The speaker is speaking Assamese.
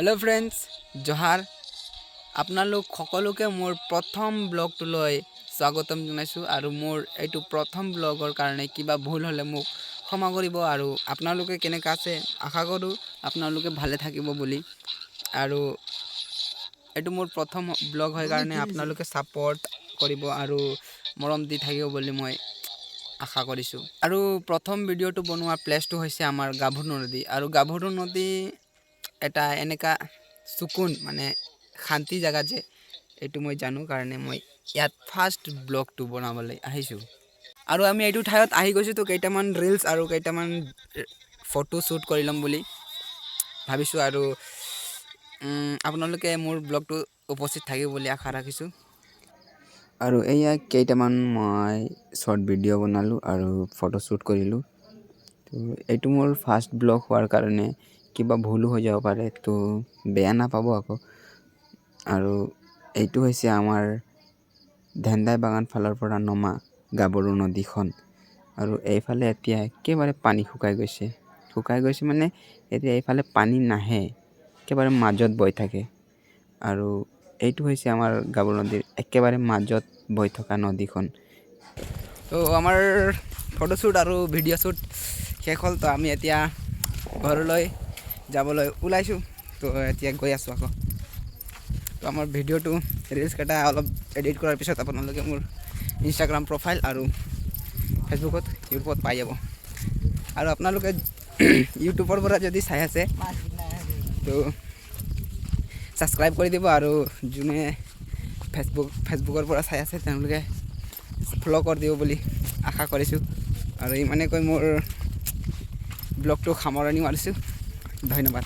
हेलो फ्रेंड्स जोहार आपनालोक सकलोके मोर प्रथम ब्लगटुलै स्वागतम जनाइछु आरु मोर एटु प्रथम ब्लगर कारणे किबा भूल हले मोक क्षमा करिब आरु आपनालोके केनेका आछे आशा करू आपनालोके भाले थाकिब बोली आरु एटु मोर प्रथम ब्लग होय कारणे आपनालोके सापोर्ट करिब आरु मरम दि थाकिब बोली মই आशा करिछु आरु प्रथम भिडिओटु बनवा प्लेसटु होइसे आमार गाभरु नदी आरु गाभरु नदी এটা এনেকা সুকুন মানে শান্তি জায়গা যে এটু মই জানো কারণে মই ইয়াত ফার্স্ট ব্লগটো বনাবলৈ আহিছো আৰু আমি এইটো ঠাইত আহি গৈছো তো কেইটামান ৰিলস আৰু কেইটামান ফটো শুট কৰি লম বুলি ভাবিছো আৰু আপোনালোকে মোৰ ব্লগটো উপস্থিত থাকিব বুলি আশা ৰাখিছো আৰু এয়া কেইটামান মই শৰ্ট ভিডিও বনালো আৰু ফটো শুট কৰিলো তো এইটো মোৰ ফাৰ্স্ট ব্লগ হোৱাৰ কাৰণে কিবা ভুল হৈ যাব পাৰে তো বেয়া না পাব আকৌ আৰু এইটো হৈছে আমাৰ ধেন্দাই বাগান ফালৰ পৰা নমা গাবৰু নদীখন আৰু এইফালে এতিয়া একেবাৰে পানী শুকাই গৈছে মানে এতিয়া এইফালে পানী নাহে একেবাৰে মাজত বৈ থাকে আৰু এইটো হৈছে আমাৰ গাবৰু নদীৰ একেবাৰে মাজত বৈ থকা নদীখন তো আমাৰ ফটো শুট আৰু ভিডিও শুট শেষ হ'ল তো আমি এতিয়া ঘৰলৈ যাবলৈ ওলাইছো তো এতিয়া গৈ আছো আকৌ তো আমাৰ ভিডিওটো ৰিলস কাটা অলপ এডিট কৰাৰ পিছত আপোনালোকে মোৰ ইনষ্টাগ্ৰাম প্ৰফাইল আৰু ফেসবুকত ইউটিউবত পাই যাব আৰু আপোনালোকে ইউটিউবৰ পৰা যদি চাই আছে তো সাবস্ক্ৰাইব কৰি দিব আৰু যোনে ফেসবুকৰ পৰা চাই আছে তেওঁলোকে ফলো কৰি দিব বুলি আশা কৰিছো আৰু ইমানে কৈ মোৰ ব্লগটো সামৰণি মাৰিছো ধন্যবাদ।